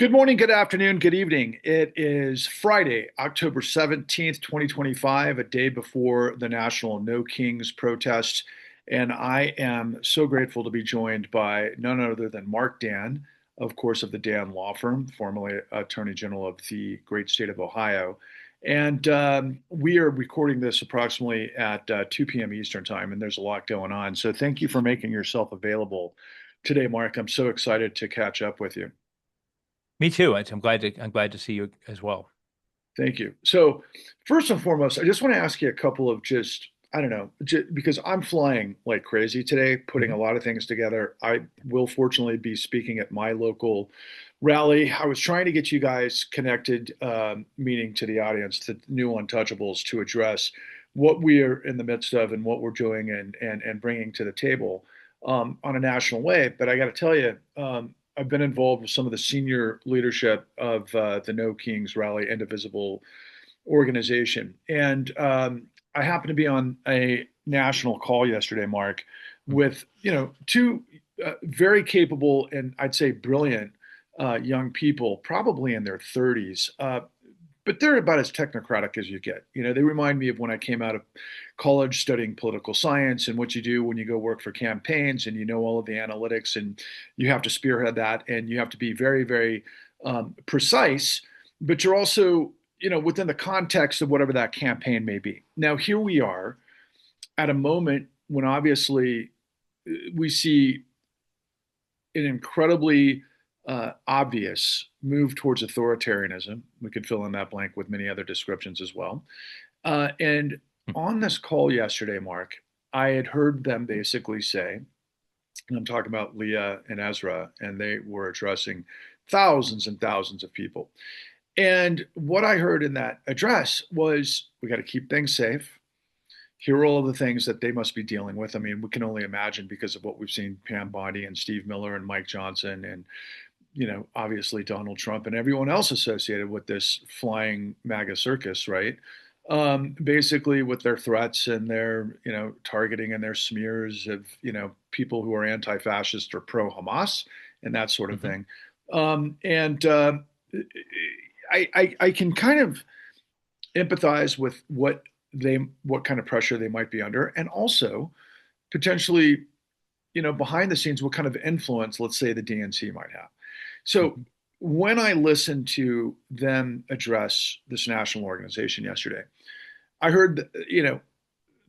Good morning, good afternoon, good evening. It is Friday, October 17th, 2025, a day before the National No Kings protest. And I am so grateful to be joined by none other than Mark Dan, of course, of the Dan Law Firm, formerly Attorney General of the great state of Ohio. And we are recording this approximately at 2 p.m. Eastern Time, and there's a lot going on. So thank you for making yourself available today, Mark. I'm so excited to catch up with you. Me too. I'm glad to see you as well. Thank you. So, first and foremost, I just want to ask you a couple of just, I don't know, because I'm flying like crazy today, putting a Mhm. lot of things together. I will fortunately be speaking at my local rally. I was trying to get you guys connected, meaning to the audience, the new untouchables, to address what we are in the midst of and what we're doing and bringing to the table on a national way. But I got to tell you, I've been involved with some of the senior leadership of the No Kings Rally Indivisible organization. And I happened to be on a national call yesterday, Mark, with two very capable and I'd say brilliant young people, probably in their 30s. But they're about as technocratic as you get. They remind me of when I came out of college studying political science and what you do when you go work for campaigns and you know all of the analytics and you have to spearhead that and you have to be very, very precise, but you're also, within the context of whatever that campaign may be. Now, here we are at a moment when obviously we see an incredibly obvious move towards authoritarianism. We could fill in that blank with many other descriptions as well. And on this call yesterday, Mark, I had heard them basically say, and I'm talking about Leah and Ezra, and they were addressing thousands and thousands of people. And what I heard in that address was we got to keep things safe. Here are all the things that they must be dealing with. I mean, we can only imagine because of what we've seen Pam Bondi and Steve Miller and Mike Johnson and obviously Donald Trump and everyone else associated with this flying MAGA circus, right? Basically, with their threats and their, targeting and their smears of, people who are anti-fascist or pro-Hamas and that sort of Mhm. thing. And I can kind of empathize with what kind of pressure they might be under, and also potentially, behind the scenes, what kind of influence, let's say, the DNC might have. So Mhm. when I listened to them address this national organization yesterday, I heard,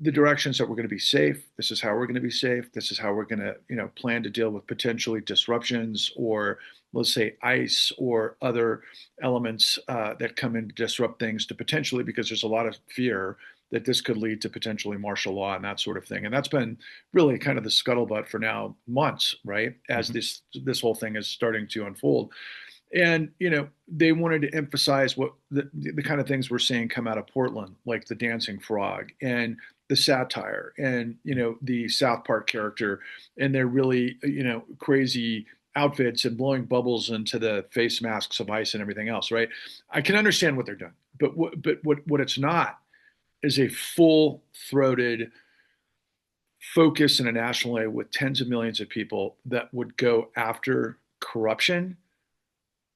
the directions that we're going to be safe. This is how we're going to be safe. This is how we're going to, plan to deal with potentially disruptions or, let's say, ICE or other elements that come in to disrupt things to potentially, because there's a lot of fear that this could lead to potentially martial law and that sort of thing. And that's been really kind of the scuttlebutt for now months, right? As Mhm. this whole thing is starting to unfold. And they wanted to emphasize what the kind of things we're seeing come out of Portland, like the dancing frog and the satire, and the South Park character, and their really crazy outfits and blowing bubbles into the face masks of ice and everything else. Right? I can understand what they're doing, but what it's not is a full throated focus in a national way with tens of millions of people that would go after corruption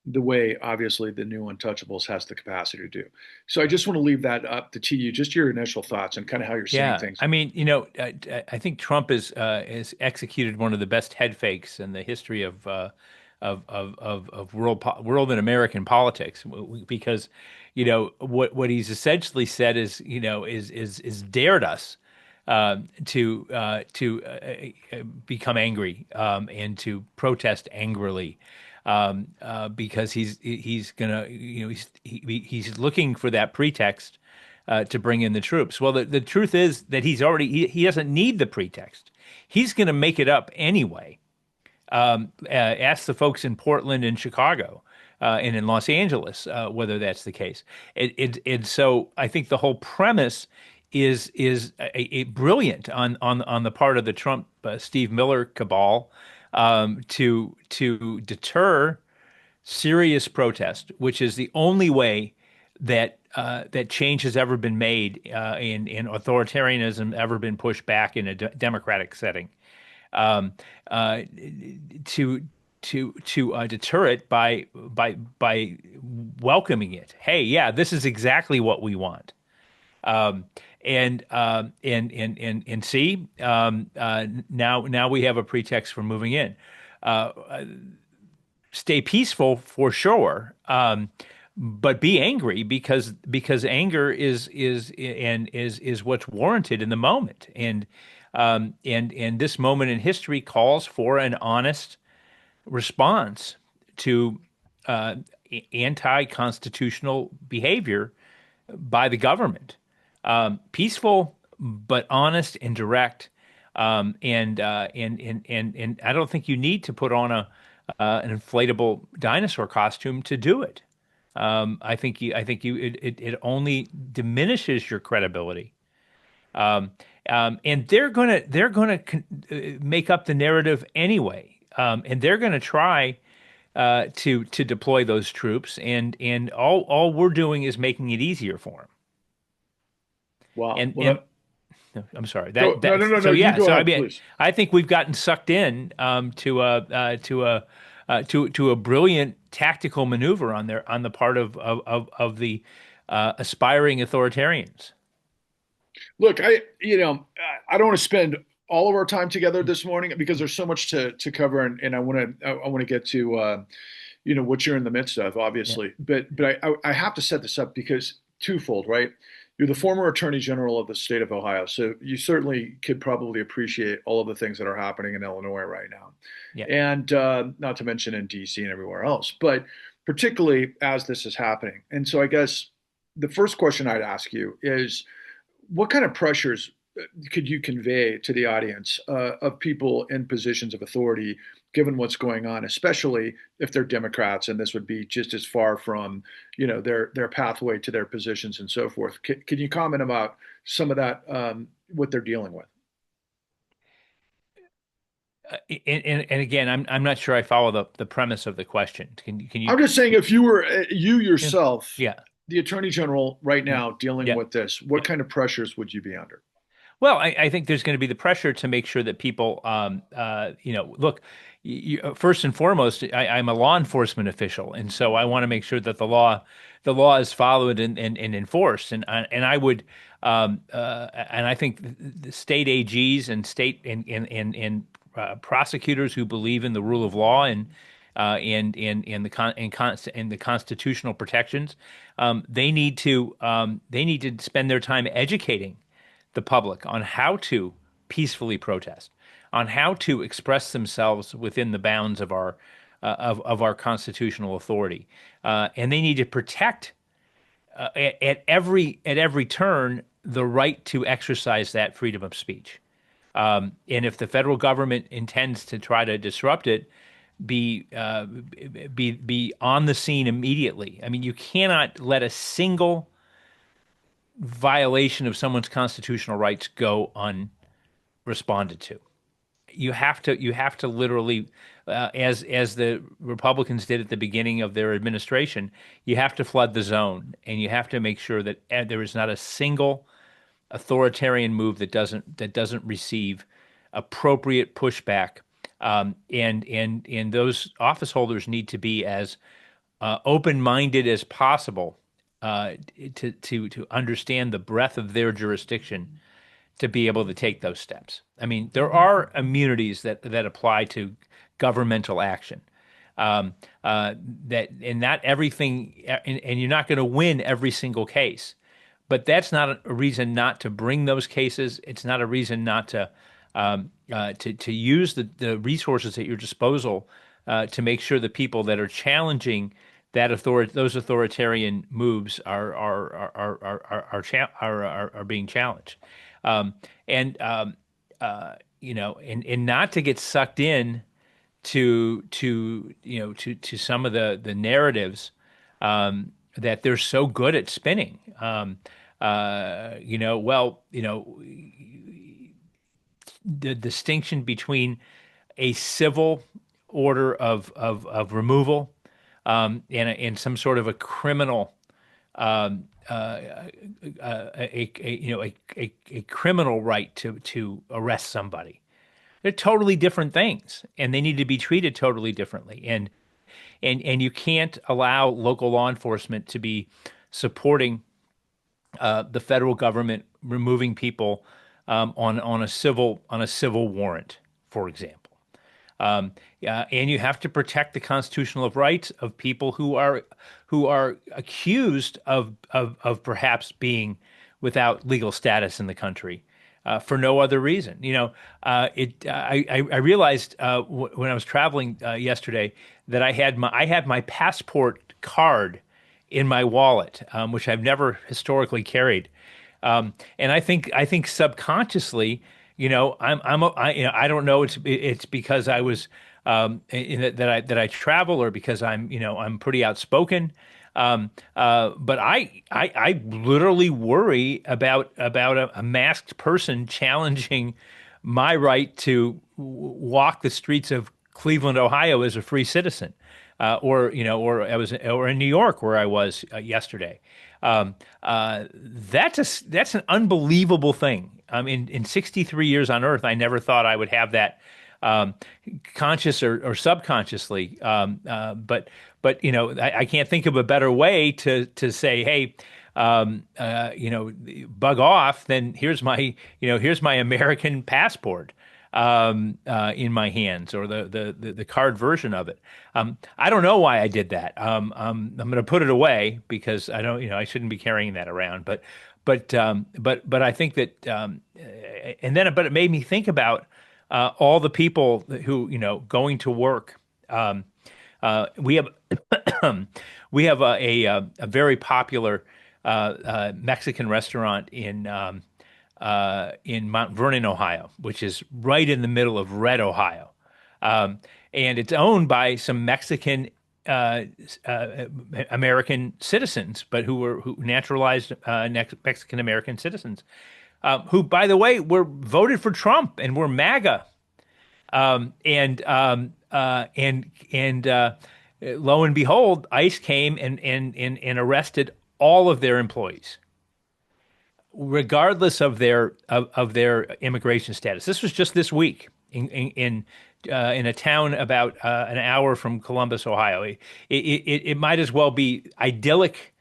the way obviously the new untouchables has the capacity to do. So I just want to leave that up to you, just your initial thoughts and kind of how you're seeing Yeah, things. I mean, I think Trump has executed one of the best head fakes in the history of world and American politics, because what he's essentially said is is dared us to become angry, and to protest angrily, because he's gonna he's looking for that pretext to bring in the troops. Well, the truth is that he doesn't need the pretext. He's going to make it up anyway. Ask the folks in Portland and Chicago, and in Los Angeles, whether that's the case. So I think the whole premise is a brilliant on the part of the Trump Steve Miller cabal, to deter serious protest, which is the only way that change has ever been made, in authoritarianism ever been pushed back in a democratic setting. Um, uh, to to deter it by welcoming it. Hey, yeah, this is exactly what we want. Um, and see, now we have a pretext for moving in. Uh, Stay peaceful for sure, but be angry because anger is what's warranted in the moment. And this moment in history calls for an honest response to uh, anti-constitutional behavior by the government. Peaceful but honest and direct. And I don't think you need to put on a an inflatable dinosaur costume to do it. It only diminishes your credibility. Um, and they're gonna make up the narrative anyway, and they're gonna try to deploy those troops, and all we're doing is making it easier for them. Wow. And Well, and no, I'm sorry. go, no, no, no, no. So You yeah. go So I ahead, mean, please. I think we've gotten sucked in to a brilliant tactical maneuver on the part of the aspiring authoritarians. Look, I don't want to spend all of our time together this morning because there's so much to cover, and I want to get to what you're in the midst of, Yeah. obviously. But I have to set this up because twofold, right? You're the former Attorney General of the state of Ohio, so you certainly could probably appreciate all of the things that are happening in Illinois right now, Yeah. and not to mention in DC and everywhere else, but particularly as this is happening. And so I guess the first question I'd ask you is what kind of pressures could you convey to the audience of people in positions of authority, given what's going on, especially if they're Democrats, and this would be just as far from their pathway to their positions and so forth. Can you comment about some of that, what they're dealing with? And again, I'm not sure I follow the premise of the question. Can you? I'm just saying, if you were you Yeah. yourself, Yeah. the Attorney General right Yeah. now dealing Yeah. with this, what kind of pressures would you be under? Well, I think there's going to be the pressure to make sure that people, look, first and foremost, I'm a law enforcement official, and so I want to make sure that the law is followed and enforced. And I think the state AGs and state and prosecutors who believe in the rule of law and the constitutional protections, they need to spend their time educating the public on how to peacefully protest, on how to express themselves within the bounds of our constitutional authority, and they need to protect at every turn the right to exercise that freedom of speech. And if the federal government intends to try to disrupt it, be on the scene immediately. I mean, you cannot let a single violation of someone's constitutional rights go unresponded to. You have to literally, as the Republicans did at the beginning of their administration, you have to flood the zone, and you have to make sure that there is not a single authoritarian move that doesn't receive appropriate pushback. And those office holders need to be as open-minded as possible to understand the breadth of their jurisdiction to be able to take those steps. I mean, there are immunities that apply to governmental action. Um, that and not everything, and you're not going to win every single case, but that's not a reason not to bring those cases. It's not a reason not to use the resources at your disposal to make sure the people that are challenging those authoritarian moves are being challenged, um, and not to get sucked in to some of the narratives that they're so good at spinning. The distinction between a civil order of removal and some sort of a criminal a criminal right to arrest somebody. They're totally different things, and they need to be treated totally differently. And you can't allow local law enforcement to be supporting the federal government removing people on a civil warrant, for example. And you have to protect the constitutional rights of people who are accused of perhaps being without legal status in the country for no other reason. I realized when I was traveling yesterday that I had my passport card in my wallet, which I've never historically carried. And I think subconsciously, I don't know. It's because I was that I travel, or because I'm pretty outspoken. But I literally worry about a masked person challenging my right to walk the streets of Cleveland, Ohio, as a free citizen, or in New York where I was yesterday. That's an unbelievable thing. In 63 years on Earth, I never thought I would have that, um, conscious or subconsciously. I can't think of a better way to say, hey, bug off. Then here's my American passport in my hands, or the card version of it. I don't know why I did that. I'm going to put it away because I don't, I shouldn't be carrying that around. But I think that, but it made me think about all the people who, going to work. We have we have a very popular Mexican restaurant in Mount Vernon, Ohio, which is right in the middle of red Ohio. And it's owned by some Mexican American citizens, but who naturalized Mexican American citizens, who, by the way, were voted for Trump and were MAGA. And lo and behold, ICE came and arrested all of their employees, regardless of their immigration status. This was just this week in a town about an hour from Columbus, Ohio. It might as well be idyllic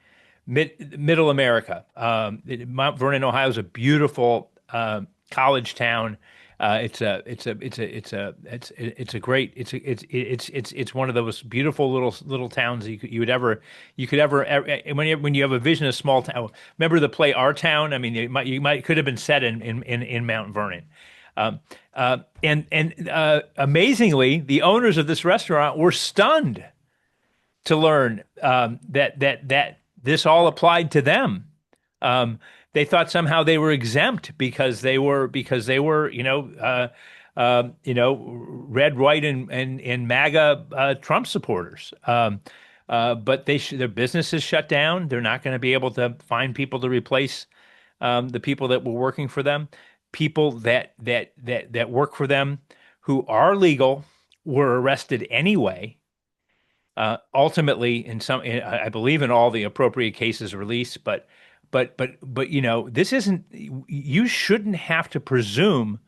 middle America. Mount Vernon, Ohio is a beautiful college town. It's one of those beautiful little towns you could ever, when you have a vision of small town. Remember the play Our Town? I mean, you could have been set in Mount Vernon. And amazingly, the owners of this restaurant were stunned to learn that this all applied to them. They thought somehow they were exempt because they were red, white, and MAGA Trump supporters. But their business is shut down. They're not going to be able to find people to replace the people that were working for them. People that work for them who are legal were arrested anyway. Ultimately, I believe in all the appropriate cases released, but this isn't. You shouldn't have to presume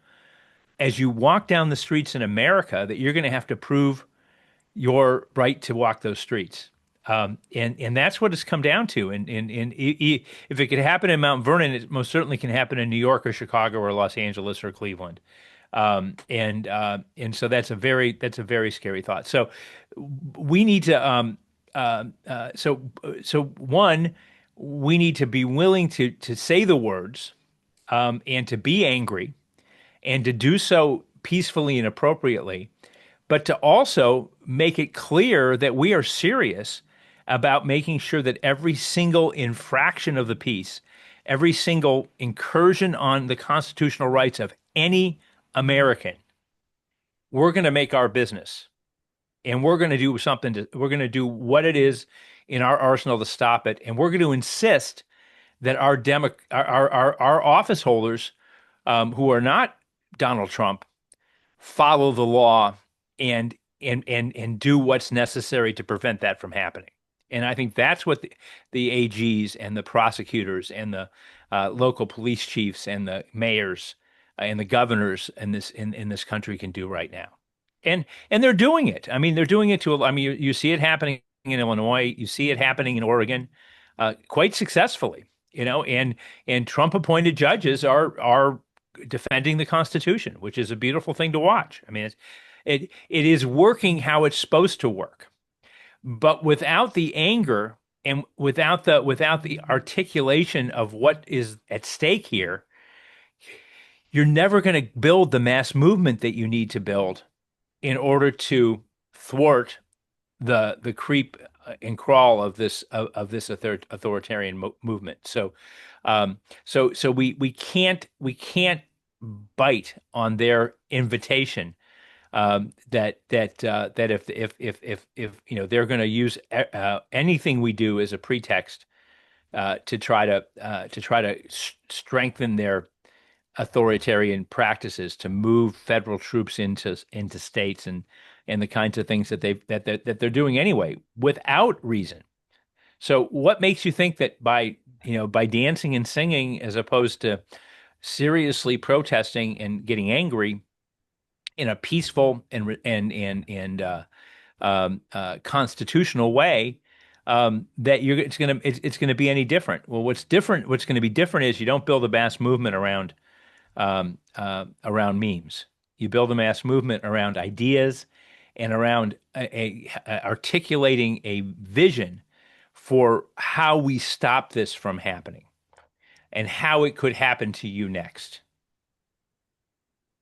as you walk down the streets in America that you're going to have to prove your right to walk those streets. And that's what it's come down to. And if it could happen in Mount Vernon, it most certainly can happen in New York or Chicago or Los Angeles or Cleveland. And so that's a very scary thought. So we need to so one, we need to be willing to say the words, and to be angry, and to do so peacefully and appropriately, but to also make it clear that we are serious about making sure that every single infraction of the peace, every single incursion on the constitutional rights of any American, we're going to make our business, and we're going to do we're going to do what it is in our arsenal to stop it. And we're going to insist that our office holders, who are not Donald Trump, follow the law and do what's necessary to prevent that from happening. And I think that's what the AGs and the prosecutors and the local police chiefs and the mayors and the governors in this country can do right now. And they're doing it. I mean, they're doing it to. I mean, you see it happening in Illinois. You see it happening in Oregon, quite successfully. And Trump appointed judges are defending the Constitution, which is a beautiful thing to watch. I mean, it is working how it's supposed to work, but without the anger and without the articulation of what is at stake here, you're never going to build the mass movement that you need to build in order to thwart the creep and crawl of this authoritarian movement. So we can't bite on their invitation, that if they're going to use anything we do as a pretext, to try to strengthen their authoritarian practices, to move federal troops into states, and the kinds of things that they're doing anyway without reason. So what makes you think that by dancing and singing as opposed to seriously protesting and getting angry in a peaceful and constitutional way, that it's gonna be any different? Well, what's going to be different is you don't build a mass movement around memes. You build a mass movement around ideas and around articulating a vision for how we stop this from happening and how it could happen to you next.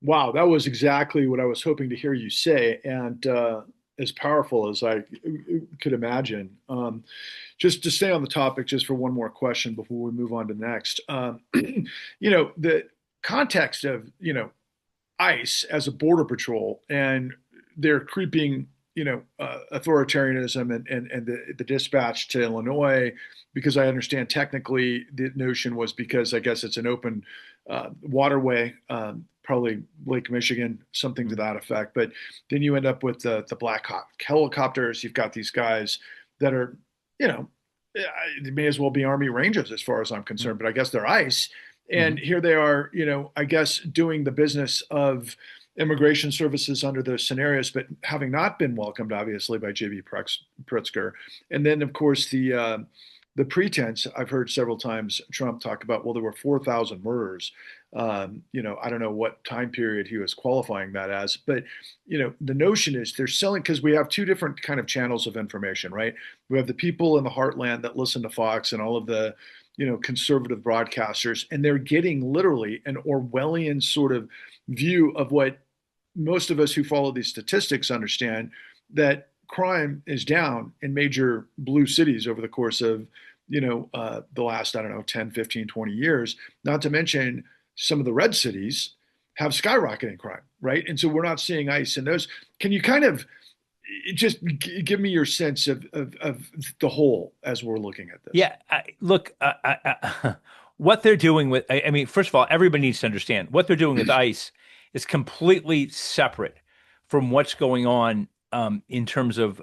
Wow, that was exactly what I was hoping to hear you say, and as powerful as I could imagine. Just to stay on the topic, just for one more question before we move on to next. The context of ICE as a border patrol and their creeping authoritarianism and the dispatch to Illinois, because I understand technically the notion was because I guess it's an open waterway, probably Lake Michigan, something to that effect. But then you end up with the Black Hawk helicopters. You've got these guys that are, they may as well be Army Rangers as far as I'm concerned, but I guess they're ICE. And Mm-hmm. here they are, I guess doing the business of immigration services under those scenarios, but having not been welcomed, obviously, by J.B. Pritzker. And then, of course, the pretense I've heard several times Trump talk about, well, there were 4,000 murders. I don't know what time period he was qualifying that as, but the notion is they're selling, because we have two different kind of channels of information, right? We have the people in the heartland that listen to Fox and all of the conservative broadcasters, and they're getting literally an Orwellian sort of view of what most of us who follow these statistics understand, that crime is down in major blue cities over the course of the last, I don't know, 10, 15, 20 years, not to mention some of the red cities have skyrocketing crime, right? And so we're not seeing ICE in those. Can you kind of just give me your sense of the whole as we're looking at this? Yeah, look, what they're doing I mean, first of all, everybody needs to understand what they're doing with ICE is completely separate from what's going on, in terms of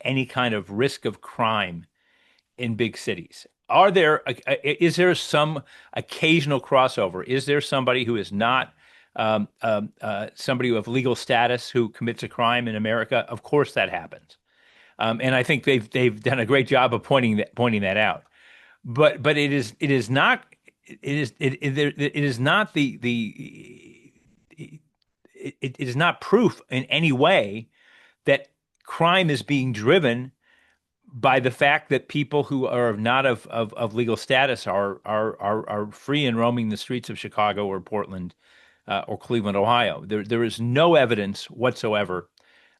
any kind of risk of crime in big cities. Is there some occasional crossover? Is there somebody who is not somebody of legal status who commits a crime in America? Of course that happens. And I think they've done a great job of pointing that out. But it is not it is not it is not proof in any way that crime is being driven by the fact that people who are not of legal status are free and roaming the streets of Chicago or Portland, or Cleveland, Ohio. There is no evidence whatsoever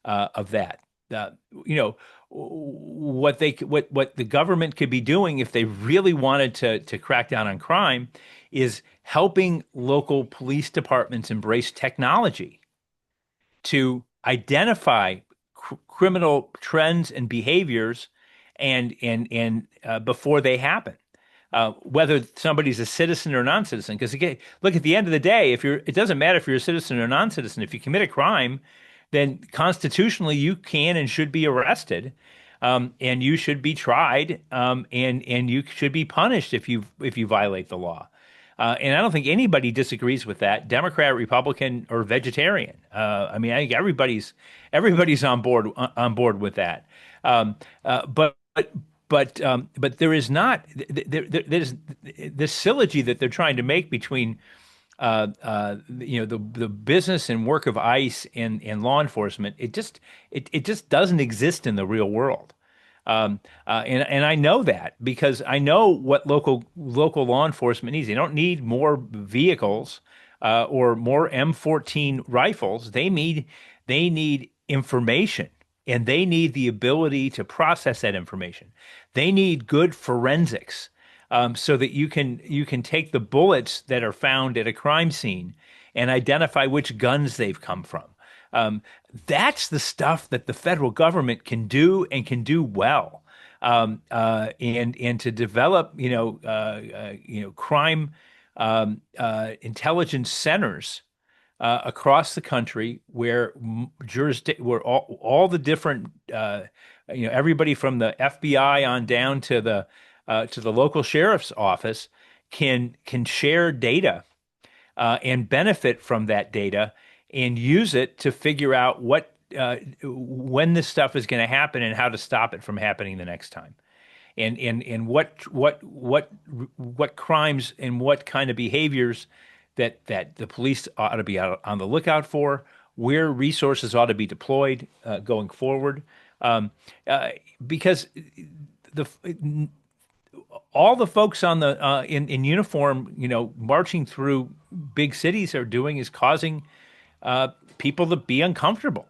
of that. Uh, you know what the government could be doing if they really wanted to crack down on crime is helping local police departments embrace technology to identify criminal trends and behaviors, and before they happen, whether somebody's a citizen or non-citizen. Because again, look, at the end of the day, it doesn't matter if you're a citizen or non-citizen. If you commit a crime, then constitutionally you can and should be arrested, and you should be tried, and you should be punished if you violate the law. And I don't think anybody disagrees with that, Democrat, Republican, or vegetarian. I mean, I think everybody's on board with that. Um, but there is not there's this syllogy that they're trying to make between the business and work of ICE and law enforcement. It just doesn't exist in the real world. And I know that because I know what local law enforcement needs. They don't need more vehicles or more M14 rifles. They need information, and they need the ability to process that information. They need good forensics, so that you can take the bullets that are found at a crime scene and identify which guns they've come from. Um, that's the stuff that the federal government can do and can do well. And to develop, crime intelligence centers across the country where where all the different, everybody from the FBI on down to the local sheriff's office can share data and benefit from that data and use it to figure out when this stuff is going to happen and how to stop it from happening the next time, and what crimes and what kind of behaviors that the police ought to be out on the lookout for, where resources ought to be deployed going forward, um, uh, because the all the folks on the in uniform, marching through big cities are doing is causing uh, people to be uncomfortable,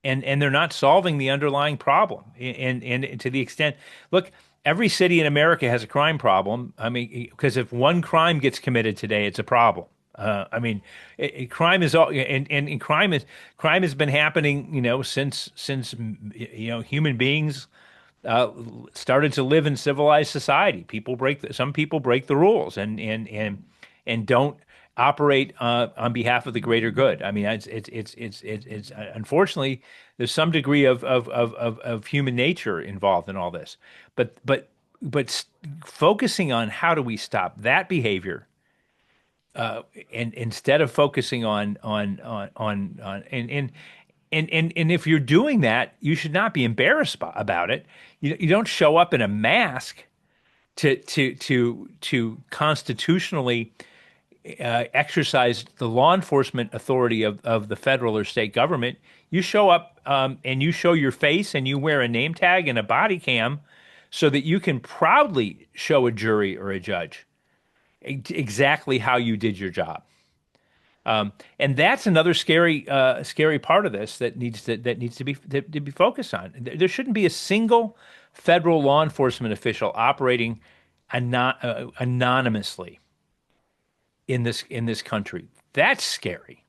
and they're not solving the underlying problem. And to the extent, look, every city in America has a crime problem. I mean, because if one crime gets committed today, it's a problem. I mean, crime is all, and crime has been happening, since human beings uh, started to live in civilized society. Some people break the rules and don't operate on behalf of the greater good. I mean, it's unfortunately there's some degree of human nature involved in all this, but focusing on how do we stop that behavior, and instead of focusing on and if you're doing that, you should not be embarrassed about it. You don't show up in a mask to constitutionally exercise the law enforcement authority of the federal or state government. You show up, and you show your face and you wear a name tag and a body cam so that you can proudly show a jury or a judge exactly how you did your job. And that's another scary part of this that needs to be focused on. There shouldn't be a single federal law enforcement official operating anonymously in this country. That's scary.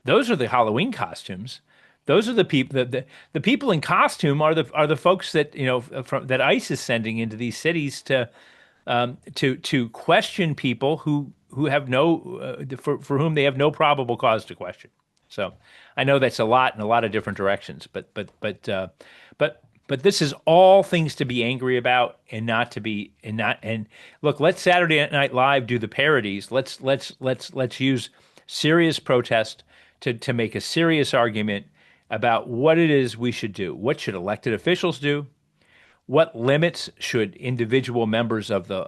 Those are the Halloween costumes. Those are the people. The people in costume are the folks that that ICE is sending into these cities to question people who have for whom they have no probable cause to question. So I know that's a lot in a lot of different directions, but this is all things to be angry about, and not to be and not and look. Let Saturday Night Live do the parodies. Let's use serious protest to make a serious argument about what it is we should do. What should elected officials do? What limits should individual members of the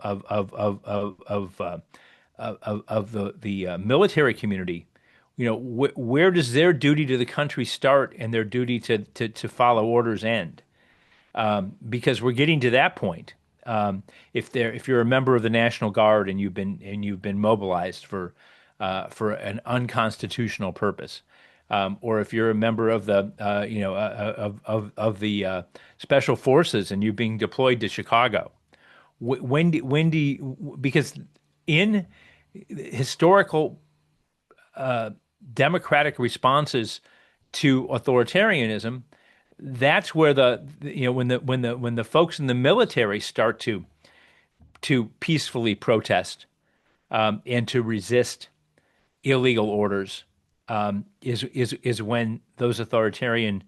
military community, where does their duty to the country start and their duty to follow orders end? Because we're getting to that point. If you're a member of the National Guard and you've been mobilized for an unconstitutional purpose, or if you're a member of the of the special forces and you're being deployed to Chicago, because in historical democratic responses to authoritarianism, that's where when the folks in the military start to peacefully protest, and to resist illegal orders, is when those authoritarian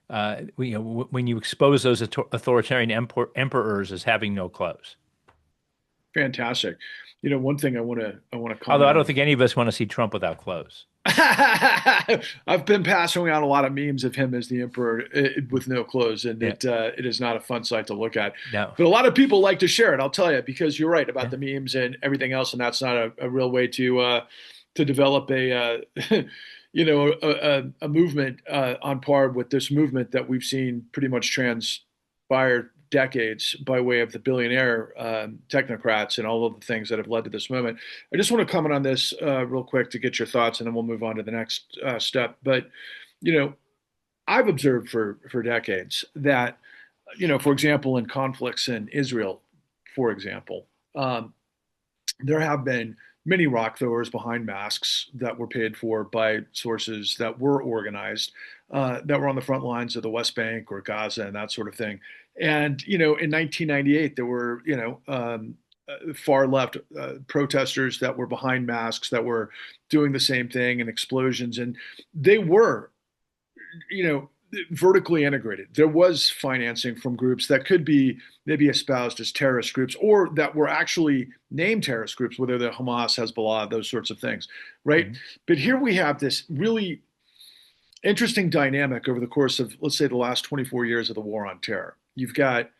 when you expose those authoritarian emperors as having no clothes. Fantastic. One thing I want to Although comment I don't on. think any of us want to see Trump without clothes. I've been passing around a lot of memes of him as the emperor with no clothes, and Yeah. it is not a fun sight to look at. No. But a lot of people like to share it. I'll tell you, because you're right about Yeah. the memes and everything else, and that's not a real way to develop a movement on par with this movement that we've seen pretty much transpire decades by way of the billionaire technocrats and all of the things that have led to this moment. I just want to comment on this real quick to get your thoughts, and then we'll move on to the next step. But you know, I've observed for decades that for example, in conflicts in Israel, for example, um, there have been many rock throwers behind masks that were paid for by sources that were organized, that were on the front lines of the West Bank or Gaza and that sort of thing. And in 1998, there were far left protesters that were behind masks that were doing the same thing and explosions, and they were you know, vertically integrated. There was financing from groups that could be maybe espoused as terrorist groups or that were actually named terrorist groups, whether they're Hamas, Hezbollah, those sorts of things, right? Mhm. But here we have this really interesting dynamic over the course of, let's say, the last 24 years of the war on terror. You've got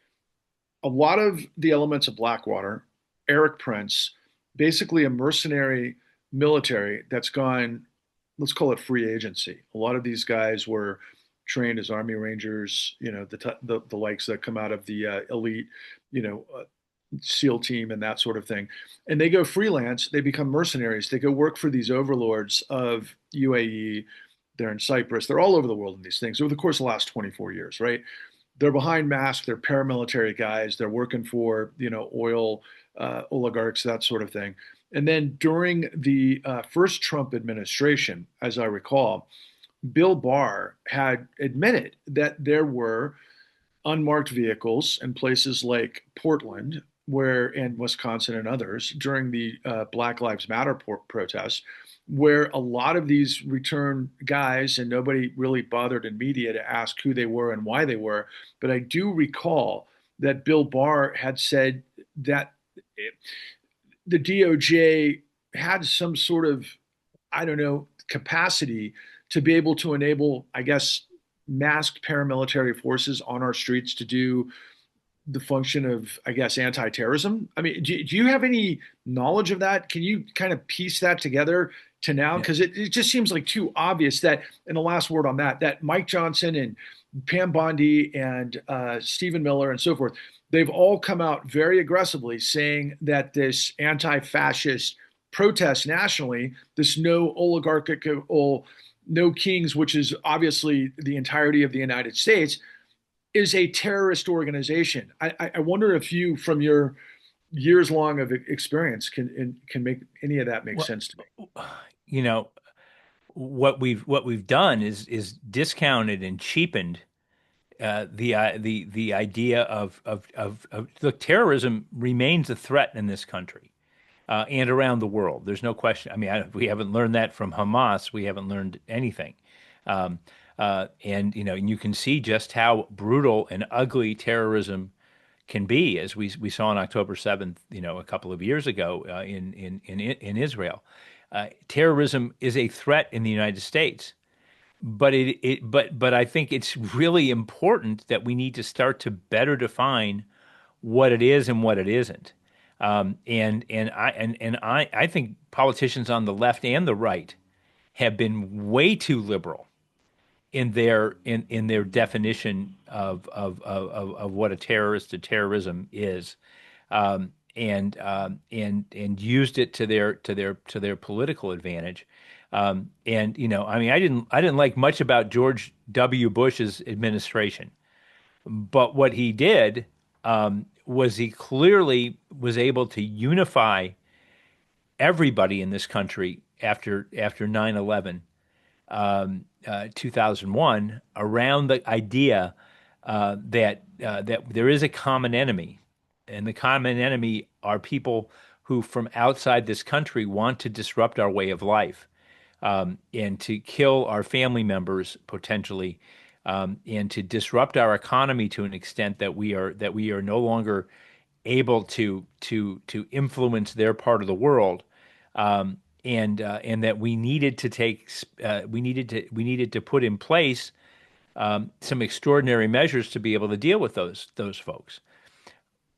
a lot of the elements of Blackwater, Eric Prince, basically a mercenary military that's gone, let's call it free agency. A lot of these guys were trained as Army Rangers, the likes that come out of the elite, you know, uh, SEAL team and that sort of thing. And they go freelance, they become mercenaries, they go work for these overlords of UAE. They're in Cyprus, they're all over the world in these things over the course of the last 24 years, right? They're behind masks. They're paramilitary guys. They're working for oil oligarchs, that sort of thing. And then during the first Trump administration, as I recall, Bill Barr had admitted that there were unmarked vehicles in places like Portland, where and Wisconsin and others during the Black Lives Matter protests, where a lot of these return guys and nobody really bothered in media to ask who they were and why they were. But I do recall that Bill Barr had said that the DOJ had some sort of, I don't know, capacity to be able to enable, I guess, masked paramilitary forces on our streets to do the function of, I guess, anti-terrorism. I mean, do you have any knowledge of that? Can you kind of piece that together to now? Yeah. Because it just seems like too obvious that, and the last word on that, that Mike Johnson and Pam Bondi and Stephen Miller and so forth, they've all come out very aggressively saying that this anti-fascist protest nationally, this no oligarchical, no kings, which is obviously the entirety of the United States, is a terrorist organization. I wonder if you, from your years long of experience, can make any of that make Well, sense to me. you know, what we've done is discounted and cheapened the idea of look, terrorism remains a threat in this country and around the world. There's no question. I mean, we haven't learned that from Hamas. We haven't learned anything. Um, and and you can see just how brutal and ugly terrorism can be, as we saw on October 7th, a couple of years ago in Israel. Terrorism is a threat in the United States, but I think it's really important that we need to start to better define what it is and what it isn't. And I think politicians on the left and the right have been way too liberal in their definition of what a terrorist, a terrorism is, and used it to their political advantage. And I mean, I didn't like much about George W. Bush's administration, but what he did was he clearly was able to unify everybody in this country after 9/11, 2001, around the idea that there is a common enemy, and the common enemy are people who, from outside this country, want to disrupt our way of life, and to kill our family members potentially, and to disrupt our economy to an extent that we are no longer able to influence their part of the world, and that we needed to put in place some extraordinary measures to be able to deal with those folks.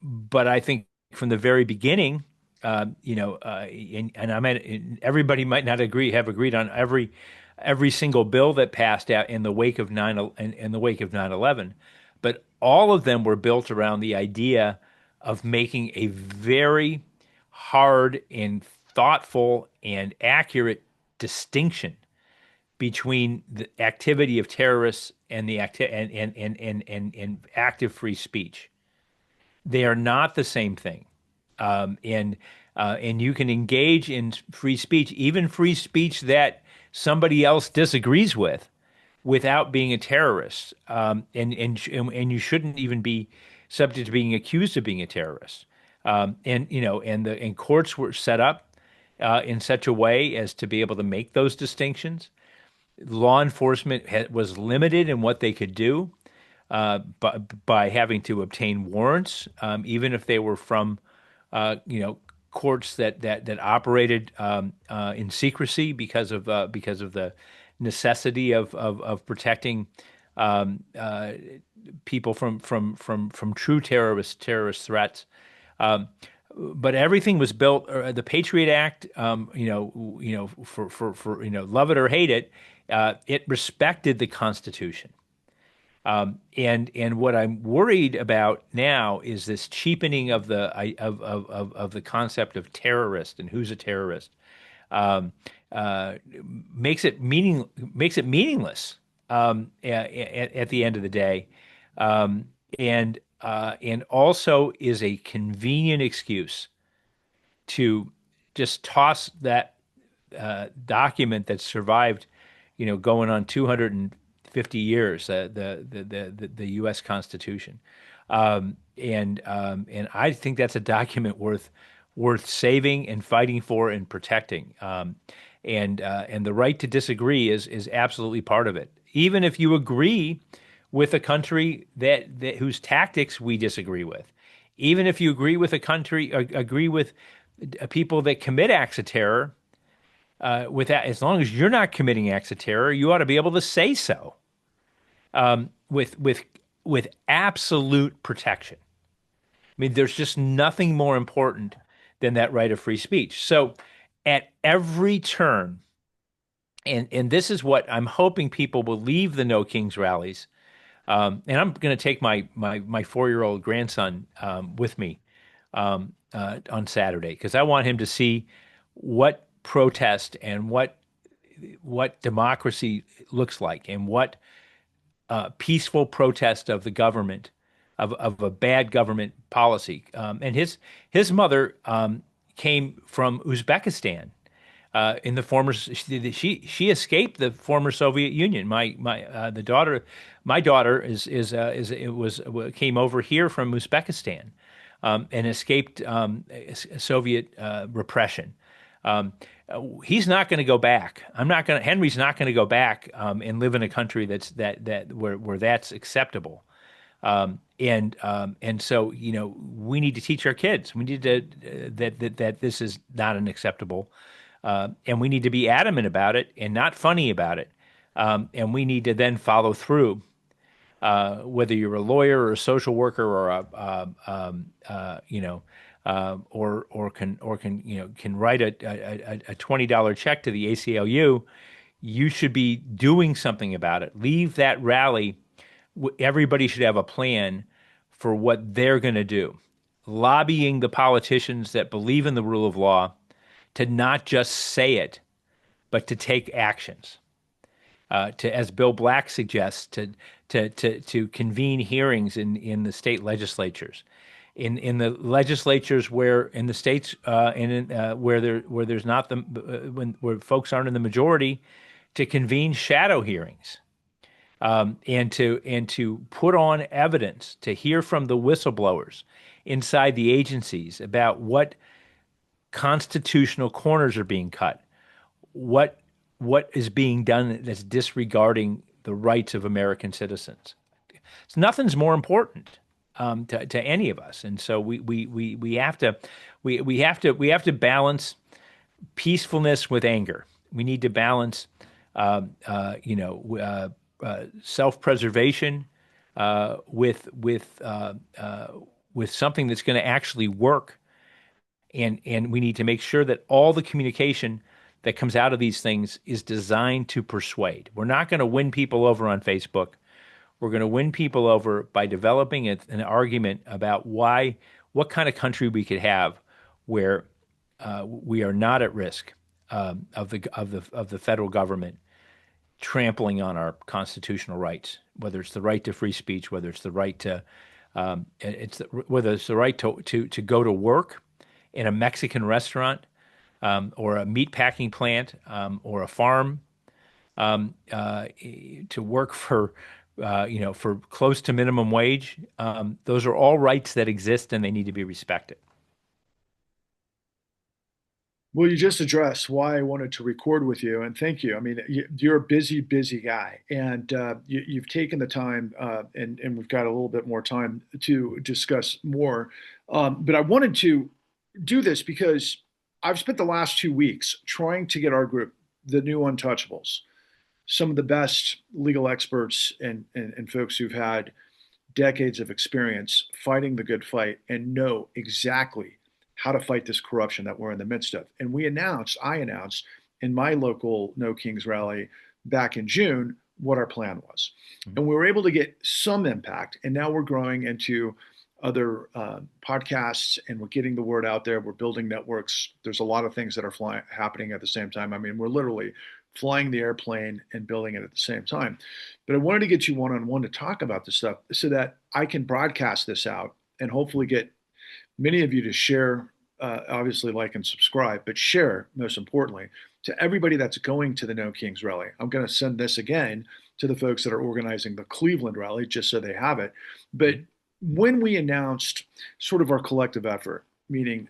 But I think from the very beginning, and I mean, everybody might not have agreed on every single bill that passed out in the wake of 9/11, but all of them were built around the idea of making a very hard and thoughtful and accurate distinction between the activity of terrorists and the and active free speech. They are not the same thing. And you can engage in free speech, even free speech that somebody else disagrees with, without being a terrorist. And you shouldn't even be subject to being accused of being a terrorist. And courts were set up in such a way as to be able to make those distinctions. Law enforcement was limited in what they could do by having to obtain warrants, even if they were from, courts that operated in secrecy because of the necessity of protecting people from true terrorist threats. But everything was built. The Patriot Act, for love it or hate it, it respected the Constitution. And what I'm worried about now is this cheapening of the concept of terrorist and who's a terrorist. Um, Makes it meaningless at the end of the day, um, and also is a convenient excuse to just toss that document that survived, going on 250 years, the U.S. Constitution, and I think that's a document worth saving and fighting for and protecting. And the right to disagree is absolutely part of it. Even if you agree with a country that whose tactics we disagree with, even if you agree with a country, agree with people that commit acts of terror, with that, as long as you're not committing acts of terror, you ought to be able to say so, with absolute protection. I mean, there's just nothing more important than that right of free speech. So at every turn, and this is what I'm hoping people will leave the No Kings rallies. And I'm going to take my 4-year-old grandson with me on Saturday, because I want him to see what protest and what democracy looks like, and what peaceful protest of the government, of a bad government policy. And his mother came from Uzbekistan, in the former, she escaped the former Soviet Union. My daughter came over here from Uzbekistan, and escaped Soviet repression. Um, he's not going to go back. Henry's not going to go back and live in a country where that's acceptable. And so, we need to teach our kids. We need to that this is not unacceptable, and we need to be adamant about it and not funny about it. And we need to then follow through, whether you're a lawyer or a social worker or can write a $20 check to the ACLU. You should be doing something about it. Leave that rally. Everybody should have a plan for what they're going to do, lobbying the politicians that believe in the rule of law to not just say it, but to take actions. As Bill Black suggests, to convene hearings in the state legislatures, in the legislatures where in the states, where there's not where folks aren't in the majority, to convene shadow hearings, and to put on evidence, to hear from the whistleblowers inside the agencies about what constitutional corners are being cut, what is being done that's disregarding the rights of American citizens. So nothing's more important. to any of us. And so we have to we have to balance peacefulness with anger. We need to balance, self-preservation with something that's going to actually work, and we need to make sure that all the communication that comes out of these things is designed to persuade. We're not going to win people over on Facebook. We're going to win people over by developing an argument about what kind of country we could have where we are not at risk of the federal government trampling on our constitutional rights, whether it's the right to free speech, whether it's the right to whether it's the right to go to work in a Mexican restaurant, or a meat packing plant, or a farm, to work for close to minimum wage. Those are all rights that exist and they need to be respected. Well, you just addressed why I wanted to record with you, and thank you. I mean, you're a busy, busy guy, and you've taken the time, and we've got a little bit more time to discuss more. But I wanted to do this because I've spent the last 2 weeks trying to get our group, the new Untouchables, some of the best legal experts and folks who've had decades of experience fighting the good fight and know exactly how to fight this corruption that we're in the midst of. And I announced in my local No Kings rally back in June what our plan was. And we were able to get some impact. And now we're growing into other podcasts, and we're getting the word out there. We're building networks. There's a lot of things that are happening at the same time. I mean, we're literally flying the airplane and building it at the same time. But I wanted to get you one-on-one to talk about this stuff so that I can broadcast this out and hopefully get many of you to share, obviously like and subscribe, but share, most importantly, to everybody that's going to the No Kings rally. I'm going to send this again to the folks that are organizing the Cleveland rally, just so they have it. But when we announced sort of our collective effort, meaning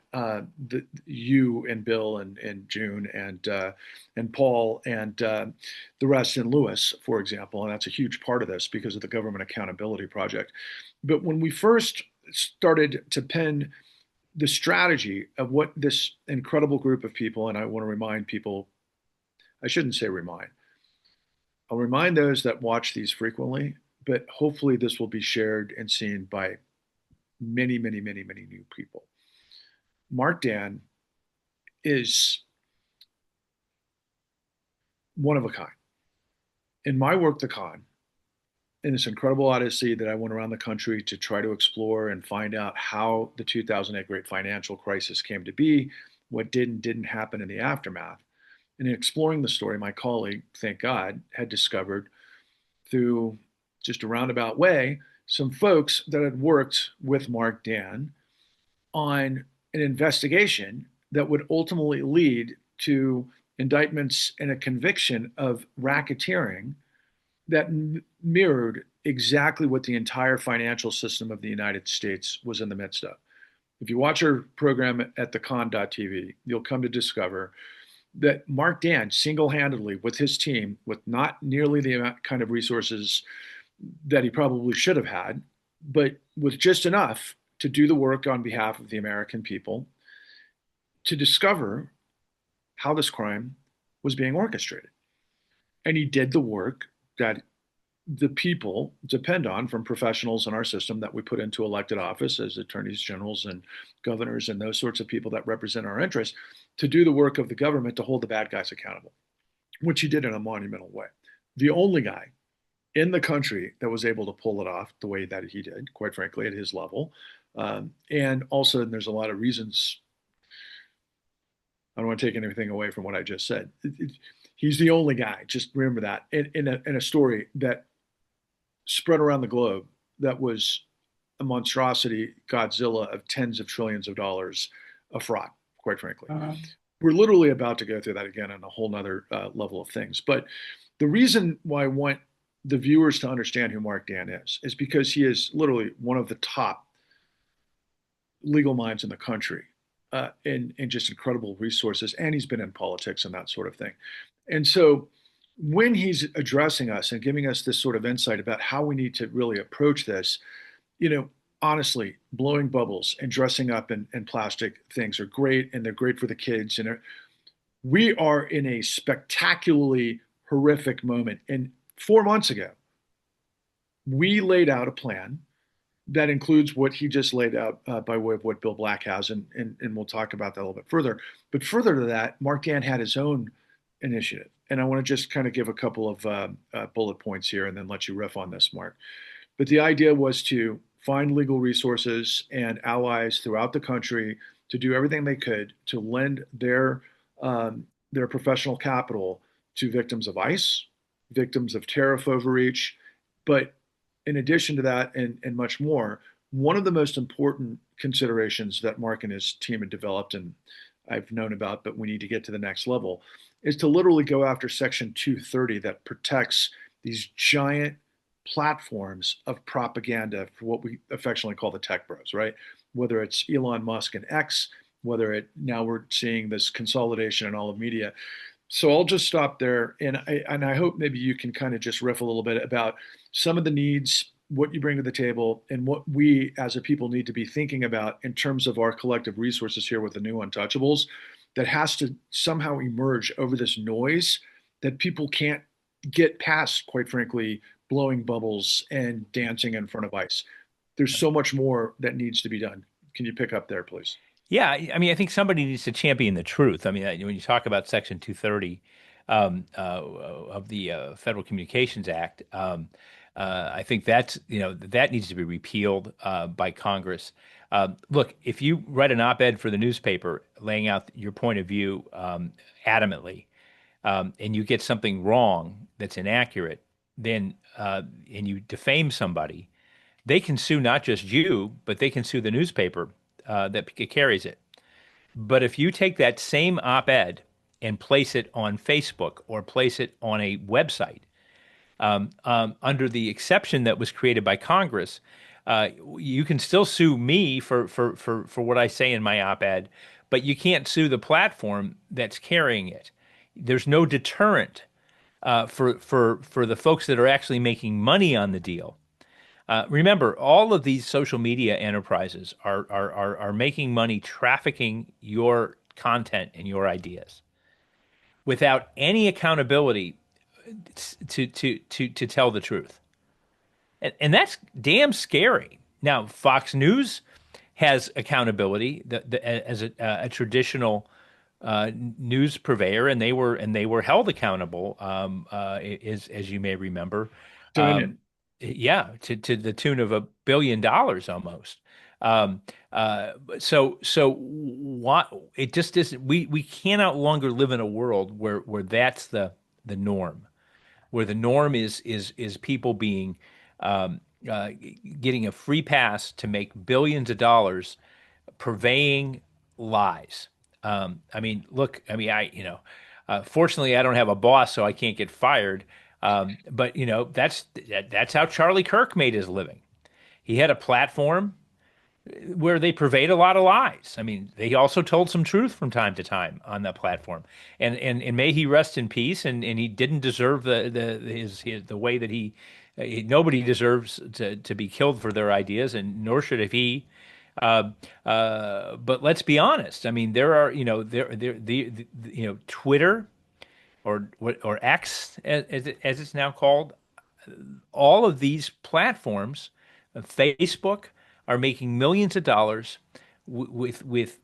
you and Bill and June and Paul and the rest in Lewis, for example, and that's a huge part of this because of the Government Accountability Project. But when we first started to pen the strategy of what this incredible group of people, and I want to remind people, I shouldn't say remind, I'll remind those that watch these frequently, but hopefully this will be shared and seen by many, many, many, many new people. Mark Dan is one of a kind. In my work, The Con, in this incredible odyssey that I went around the country to try to explore and find out how the 2008 great financial crisis came to be, what did and didn't happen in the aftermath. And in exploring the story, my colleague, thank God, had discovered through just a roundabout way some folks that had worked with Mark Dan on an investigation that would ultimately lead to indictments and a conviction of racketeering that mirrored exactly what the entire financial system of the United States was in the midst of. If you watch our program at thecon.tv, you'll come to discover that Mark Dan single-handedly with his team, with not nearly the kind of resources that he probably should have had, but with just enough to do the work on behalf of the American people, to discover how this crime was being orchestrated. And he did the work that the people depend on from professionals in our system that we put into elected office as attorneys generals and governors and those sorts of people that represent our interests, to do the work of the government to hold the bad guys accountable, which he did in a monumental way. The only guy in the country that was able to pull it off the way that he did, quite frankly, at his level. And also, there's a lot of reasons. I don't want to take anything away from what I just said. He's the only guy. Just remember that in a story that spread around the globe that was a monstrosity, Godzilla of tens of trillions of dollars of fraud, quite frankly. We're literally about to go through that again on a whole nother level of things. But the reason why I want the viewers to understand who Mark Dan is because he is literally one of the top legal minds in the country, and just incredible resources. And he's been in politics and that sort of thing. And so when he's addressing us and giving us this sort of insight about how we need to really approach this, honestly, blowing bubbles and dressing up in plastic things are great, and they're great for the kids. And we are in a spectacularly horrific moment. And 4 months ago, we laid out a plan that includes what he just laid out by way of what Bill Black has, and we'll talk about that a little bit further. But further to that, Mark Dan had his own initiative, and I want to just kind of give a couple of bullet points here, and then let you riff on this, Mark. But the idea was to find legal resources and allies throughout the country to do everything they could to lend their professional capital to victims of ICE, victims of tariff overreach, but in addition to that, and much more, one of the most important considerations that Mark and his team had developed, and I've known about, but we need to get to the next level, is to literally go after Section 230 that protects these giant platforms of propaganda for what we affectionately call the tech bros, right? Whether it's Elon Musk and X, whether it now we're seeing this consolidation in all of media. So I'll just stop there, and I hope maybe you can kind of just riff a little bit about some of the needs, what you bring to the table, and what we as a people need to be thinking about in terms of our collective resources here with the new untouchables that has to somehow emerge over this noise that people can't get past, quite frankly, blowing bubbles and dancing in front of ice. There's so much more that needs to be done. Can you pick up there, please? Yeah, I mean, I think somebody needs to champion the truth. I mean, when you talk about Section 230 of the Federal Communications Act, I think that needs to be repealed by Congress. Look, if you write an op-ed for the newspaper laying out your point of view adamantly, and you get something wrong that's inaccurate, then and you defame somebody, they can sue not just you, but they can sue the newspaper that carries it. But if you take that same op-ed and place it on Facebook or place it on a website, under the exception that was created by Congress, you can still sue me for what I say in my op-ed, but you can't sue the platform that's carrying it. There's no deterrent for the folks that are actually making money on the deal. Remember, all of these social media enterprises are making money trafficking your content and your ideas without any accountability to tell the truth. And that's damn scary. Now, Fox News has accountability as a traditional news purveyor, and they were held accountable, as you may remember. Dominion. Yeah, to the tune of $1 billion almost. Um, so what it just isn't. We cannot longer live in a world where that's the norm, where the norm is people being um, uh, getting a free pass to make billions of dollars purveying lies. I mean, look, I mean, fortunately, I don't have a boss, so I can't get fired. But that's how Charlie Kirk made his living. He had a platform where they purveyed a lot of lies. I mean, they also told some truth from time to time on that platform. And may he rest in peace. And he didn't deserve the way that nobody deserves to be killed for their ideas, and nor should have he. But let's be honest. I mean, there are Twitter or X as it's now called. All of these platforms, Facebook, are making millions of dollars with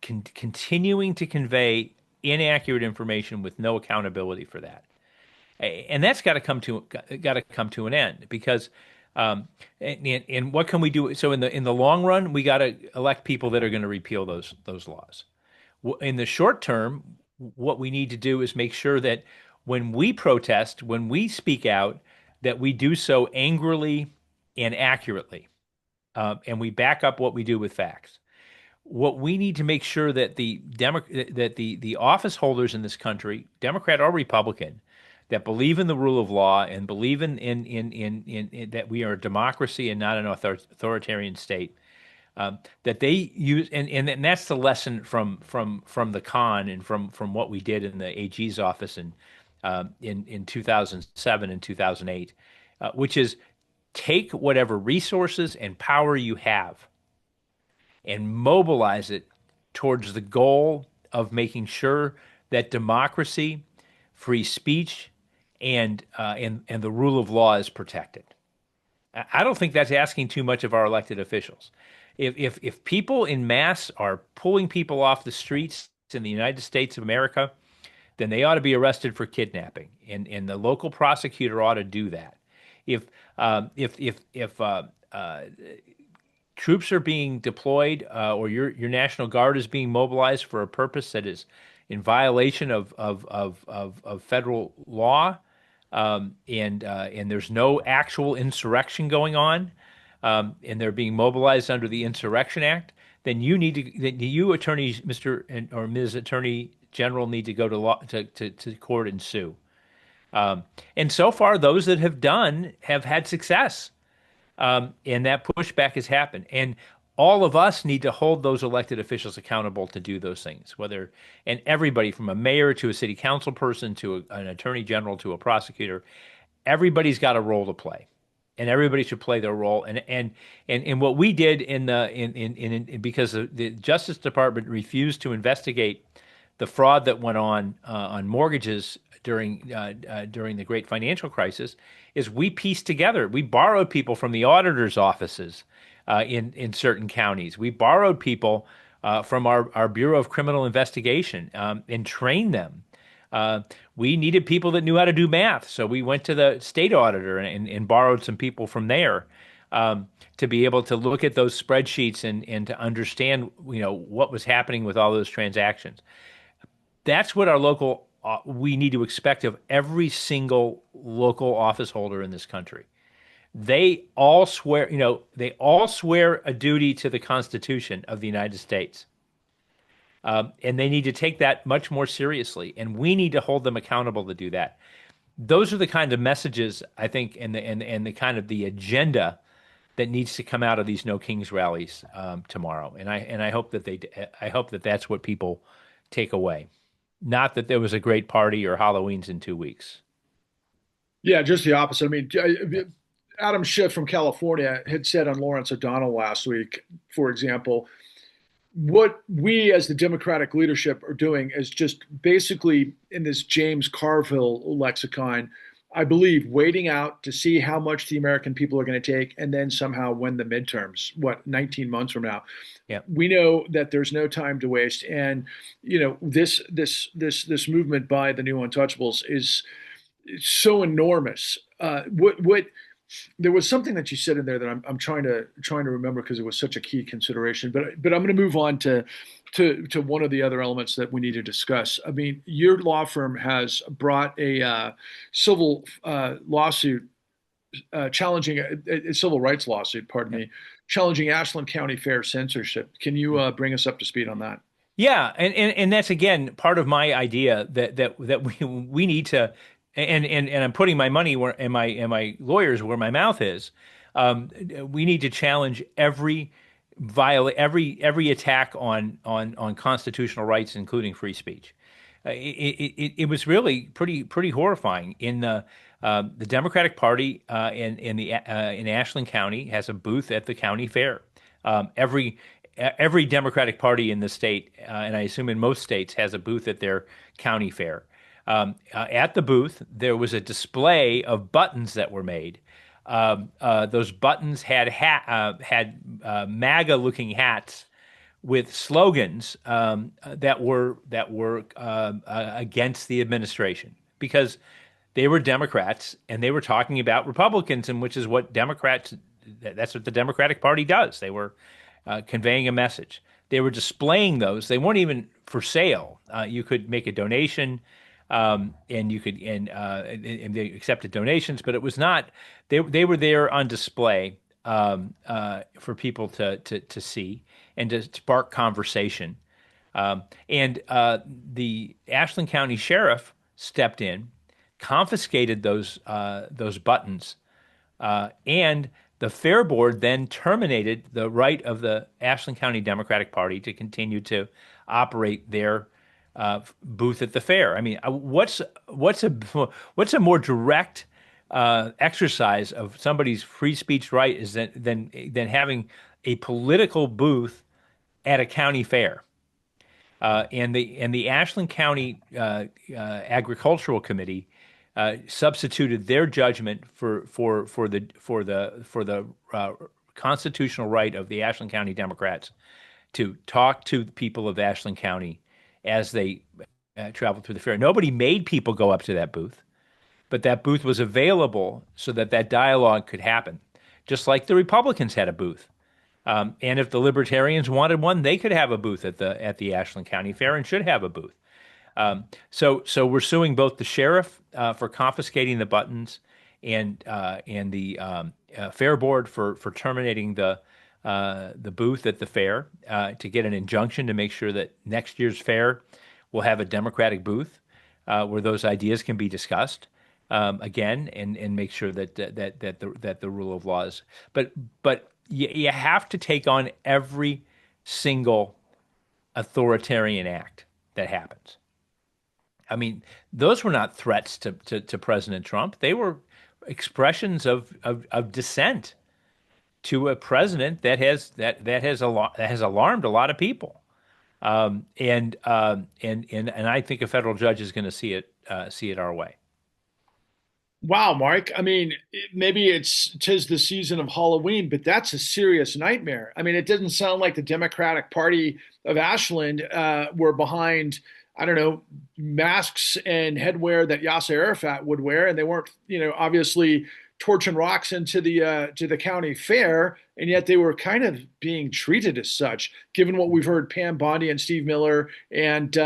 continuing to convey inaccurate information with no accountability for that. And that's got to come to an end because and what can we do? So in the long run, we got to elect people that are going to repeal those laws. In the short term, what we need to do is make sure that when we protest, when we speak out, that we do so angrily and accurately, and we back up what we do with facts. What we need to make sure that the office holders in this country, Democrat or Republican, that believe in the rule of law and believe in that we are a democracy and not an authoritarian state, that they use and that's the lesson from the con and from what we did in the AG's office in 2007 and 2008, which is take whatever resources and power you have and mobilize it towards the goal of making sure that democracy, free speech, and the rule of law is protected. I don't think that's asking too much of our elected officials. If people in mass are pulling people off the streets in the United States of America, then they ought to be arrested for kidnapping, and the local prosecutor ought to do that. If troops are being deployed, or your National Guard is being mobilized for a purpose that is in violation of federal law, and there's no actual insurrection going on, and they're being mobilized under the Insurrection Act, then you attorneys, Mr. or Ms. Attorney General, need to go to to court and sue. And so far, those that have done have had success, and that pushback has happened. And all of us need to hold those elected officials accountable to do those things, and everybody from a mayor to a city council person to an attorney general to a prosecutor, everybody's got a role to play, and everybody should play their role. And what we did because the Justice Department refused to investigate the fraud that went on mortgages during the great financial crisis, is we pieced together. We borrowed people from the auditors' offices in certain counties. We borrowed people from our Bureau of Criminal Investigation, and trained them. We needed people that knew how to do math, so we went to the state auditor and borrowed some people from there, to be able to look at those spreadsheets and to understand, what was happening with all those transactions. That's what we need to expect of every single local office holder in this country. They all swear, a duty to the Constitution of the United States. And they need to take that much more seriously, and we need to hold them accountable to do that. Those are the kind of messages, I think, and the kind of the agenda that needs to come out of these No Kings rallies tomorrow. And I hope that that's what people take away. Not that there was a great party or Halloween's in 2 weeks. Yeah, just the opposite. I mean, Adam Schiff from California had said on Lawrence O'Donnell last week, for example, what we as the Democratic leadership are doing is just basically in this James Carville lexicon, I believe, waiting out to see how much the American people are going to take and then somehow win the midterms, 19 months from now. Yeah. We know that there's no time to waste. And, this movement by the new untouchables is so enormous. There was something that you said in there that I'm trying to remember because it was such a key consideration. But I'm going to move on to one of the other elements that we need to discuss. I mean, your law firm has brought a civil lawsuit challenging a civil rights lawsuit, pardon me, challenging Ashland County Fair censorship. Can you bring us up to speed on that? Yeah, and that's again part of my idea that we need to, and I'm putting my money where and my lawyers where my mouth is. We need to challenge every attack on constitutional rights, including free speech. It was really pretty horrifying. The Democratic Party in Ashland County has a booth at the county fair. Every Democratic Party in the state, and I assume in most states, has a booth at their county fair. At the booth, there was a display of buttons that were made. Those buttons had MAGA-looking hats with slogans that were against the administration, because they were Democrats and they were talking about Republicans, and which is what that's what the Democratic Party does. They were conveying a message. They were displaying those. They weren't even for sale. You could make a donation, and they accepted donations, but it was not. They were there on display for people to see and to spark conversation. And the Ashland County Sheriff stepped in, confiscated those buttons, and the Fair Board then terminated the right of the Ashland County Democratic Party to continue to operate their booth at the fair. I mean, what's a more direct exercise of somebody's free speech right is than having a political booth at a county fair. And the Ashland County Agricultural Committee substituted their judgment for the constitutional right of the Ashland County Democrats to talk to the people of Ashland County as they traveled through the fair. Nobody made people go up to that booth, but that booth was available so that that dialogue could happen. Just like the Republicans had a booth. And if the Libertarians wanted one, they could have a booth at the Ashland County Fair and should have a booth. So we're suing both the sheriff for confiscating the buttons and the fair board for terminating the booth at the fair to get an injunction to make sure that next year's fair will have a Democratic booth where those ideas can be discussed again and make sure that the rule of law is. But you have to take on every single authoritarian act that happens. I mean, those were not threats to President Trump. They were expressions of dissent to a president that has alarmed a lot of people. And I think a federal judge is going to see it our way. Wow, Mark. I mean, maybe tis the season of Halloween, but that's a serious nightmare. I mean, it doesn't sound like the Democratic Party of Ashland were behind, I don't know, masks and headwear that Yasser Arafat would wear, and they weren't, obviously torching rocks into the county fair, and yet they were kind of being treated as such, given what we've heard Pam Bondi and Steve Miller and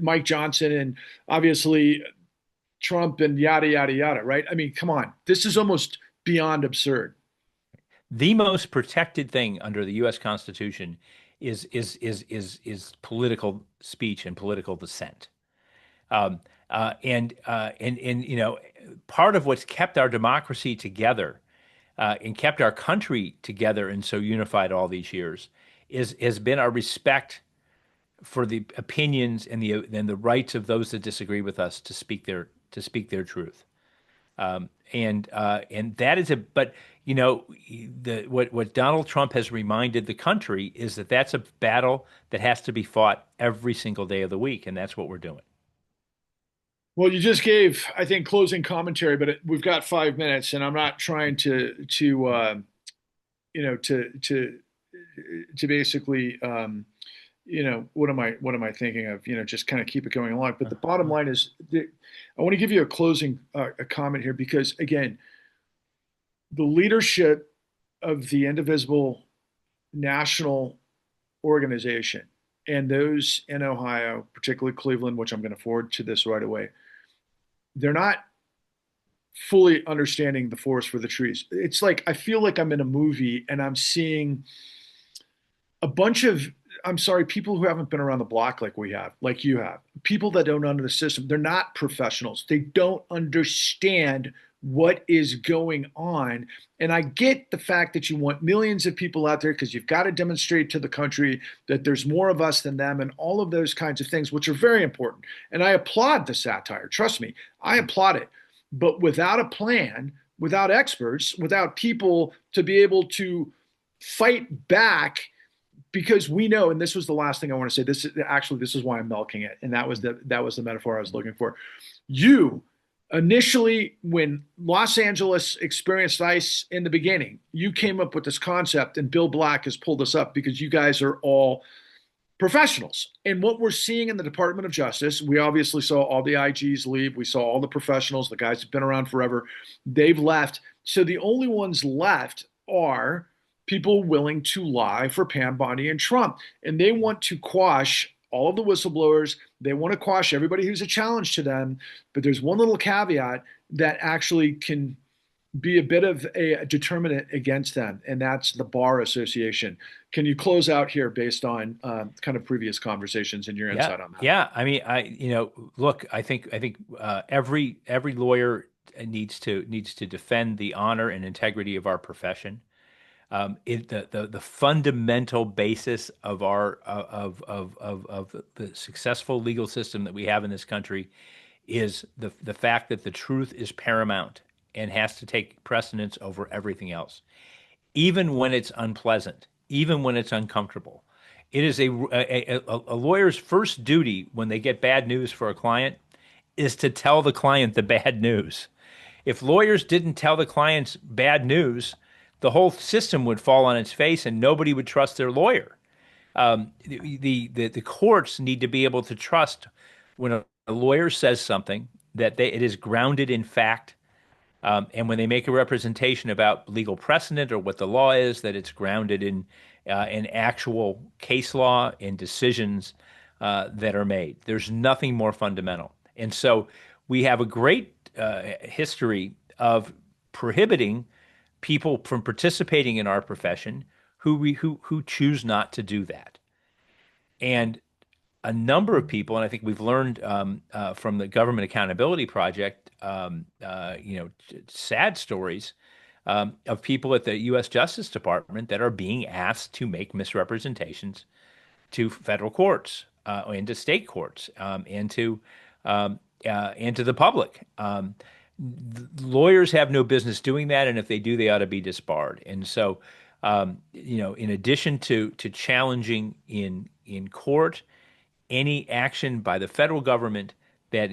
Mike Johnson and obviously Trump and yada yada yada, right? I mean, come on, this is almost beyond absurd. The most protected thing under the U.S. Constitution is political speech and political dissent. And part of what's kept our democracy together and kept our country together and so unified all these years has been our respect for the opinions and the rights of those that disagree with us to speak their truth. And that is but what Donald Trump has reminded the country is that that's a battle that has to be fought every single day of the week, and that's what we're doing. Well, you just gave, I think, closing commentary, but we've got 5 minutes, and I'm not trying to basically, what am I thinking of? Just kind of keep it going along. But the bottom line is, I want to give you a closing a comment here because, again, the leadership of the indivisible national organization and those in Ohio, particularly Cleveland, which I'm going to forward to this right away, they're not fully understanding the forest for the trees. It's like I feel like I'm in a movie and I'm seeing a bunch of, I'm sorry, people who haven't been around the block like we have, like you have, people that don't know the system. They're not professionals. They don't understand what is going on. And I get the fact that you want millions of people out there because you've got to demonstrate to the country that there's more of us than them and all of those kinds of things, which are very important. And I applaud the satire. Trust me, I applaud it. But without a plan, without experts, without people to be able to fight back, because we know, and this was the last thing I want to say. This is why I'm milking it, and that was the metaphor I was looking for. You initially, when Los Angeles experienced ICE in the beginning, you came up with this concept, and Bill Black has pulled us up because you guys are all professionals. And what we're seeing in the Department of Justice, we obviously saw all the IGs leave. We saw all the professionals, the guys who've been around forever. They've left. So the only ones left are people willing to lie for Pam Bondi and Trump. And they want to quash all of the whistleblowers. They want to quash everybody who's a challenge to them. But there's one little caveat that actually can be a bit of a determinant against them, and that's the Bar Association. Can you close out here based on kind of previous conversations and your insight on that? Yeah. I mean, look, I think every lawyer needs to defend the honor and integrity of our profession. The fundamental basis of our of the successful legal system that we have in this country is the fact that the truth is paramount and has to take precedence over everything else, even when it's unpleasant, even when it's uncomfortable. It is a lawyer's first duty when they get bad news for a client is to tell the client the bad news. If lawyers didn't tell the clients bad news, the whole system would fall on its face and nobody would trust their lawyer. The courts need to be able to trust when a lawyer says something that it is grounded in fact, and when they make a representation about legal precedent or what the law is, that it's grounded in actual case law and decisions that are made. There's nothing more fundamental. And so we have a great history of prohibiting people from participating in our profession who choose not to do that. And a number of people, and I think we've learned from the Government Accountability Project, sad stories of people at the U.S. Justice Department that are being asked to make misrepresentations to federal courts and to state courts and to the public. Lawyers have no business doing that, and if they do, they ought to be disbarred. And so, in addition to challenging in court any action by the federal government that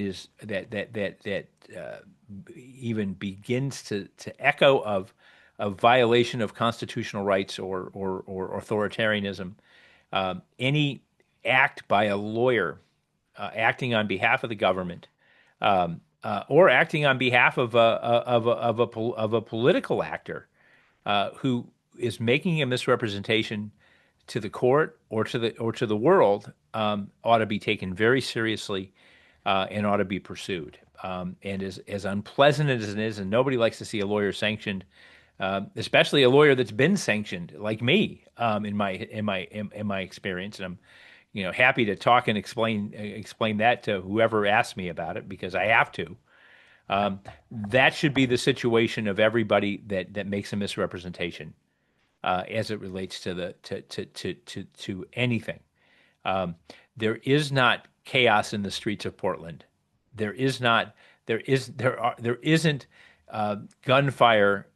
even begins to echo of a violation of constitutional rights or authoritarianism, any act by a lawyer acting on behalf of the government or acting on behalf of a political actor who is making a misrepresentation to the court or to the world ought to be taken very seriously and ought to be pursued. And as unpleasant as it is, and nobody likes to see a lawyer sanctioned, especially a lawyer that's been sanctioned, like me, in my experience. And I'm happy to talk and explain that to whoever asks me about it because I have to. That should be the situation of everybody that makes a misrepresentation as it relates to anything. There is not chaos in the streets of Portland. There is not. There isn't gunfire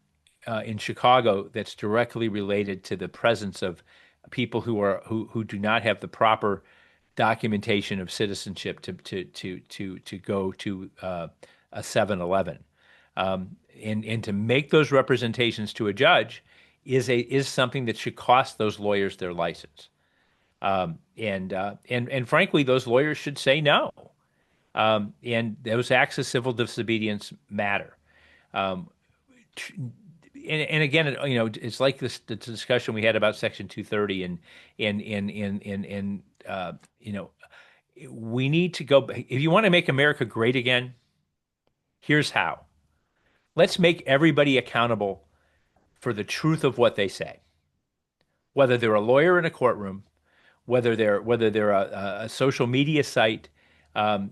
in Chicago that's directly related to the presence of people who do not have the proper documentation of citizenship to go to a 7-Eleven. And to make those representations to a judge is something that should cost those lawyers their license. And frankly, those lawyers should say no. And those acts of civil disobedience matter. And again, it's like the discussion we had about Section 230, and we need to go. If you want to make America great again, here's how. Let's make everybody accountable for the truth of what they say, whether they're a lawyer in a courtroom, whether they're a social media site that's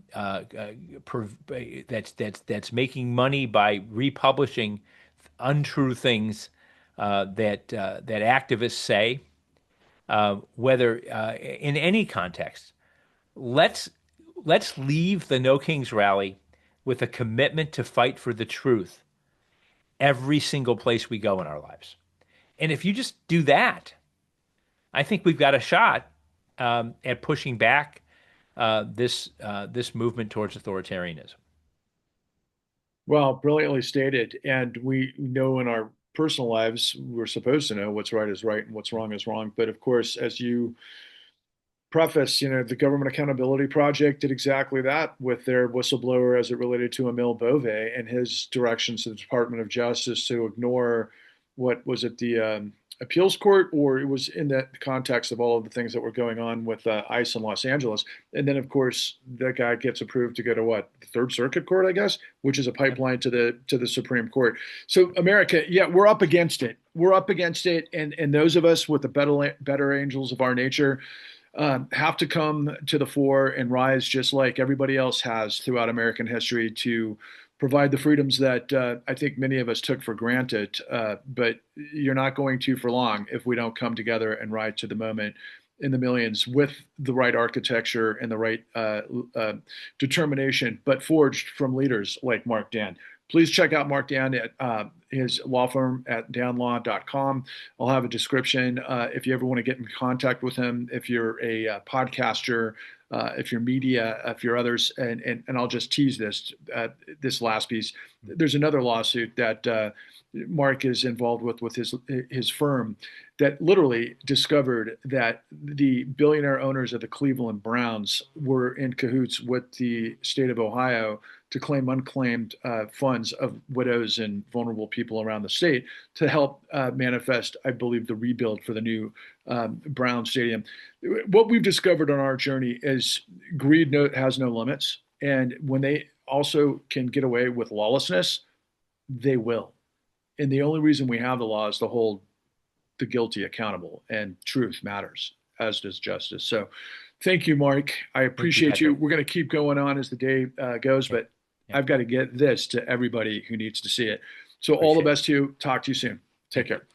making money by republishing untrue things that activists say, whether in any context. Let's leave the No Kings rally with a commitment to fight for the truth every single place we go in our lives. And if you just do that, I think we've got a shot at pushing back this movement towards authoritarianism. Well, brilliantly stated. And we know in our personal lives, we're supposed to know what's right is right and what's wrong is wrong. But of course, as you preface, the Government Accountability Project did exactly that with their whistleblower as it related to Emil Bove and his directions to the Department of Justice to ignore what was it, the appeals court, or it was in the context of all of the things that were going on with ICE in Los Angeles. And then, of course, that guy gets approved to go to what, the Third Circuit Court, I guess, which is a pipeline to the Supreme Court. So America, yeah, we're up against it. We're up against it, and those of us with the better angels of our nature have to come to the fore and rise just like everybody else has throughout American history to provide the freedoms that I think many of us took for granted. But you're not going to for long if we don't come together and rise to the moment in the millions with the right architecture and the right determination, but forged from leaders like Mark Dan. Please check out Mark Dan at his law firm at danlaw.com. I'll have a description if you ever want to get in contact with him, if you're a podcaster, if you're media, if you're others, and I'll just tease this last piece. There's another lawsuit that Mark is involved with his firm that literally discovered that the billionaire owners of the Cleveland Browns were in cahoots with the state of Ohio to claim unclaimed funds of widows and vulnerable people around the state to help manifest, I believe, the rebuild for the new Brown Stadium. What we've discovered on our journey is greed has no limits. And when they also can get away with lawlessness, they will. And the only reason we have the law is to hold the guilty accountable, and truth matters, as does justice. So thank you, Mark. I Thank you, appreciate you. Patrick. We're going to keep going on as the day goes, Yeah, but yeah, I've got to get this to everybody who needs to see it. So all the appreciate it. best to you. Talk to you soon. Take Thank you. care.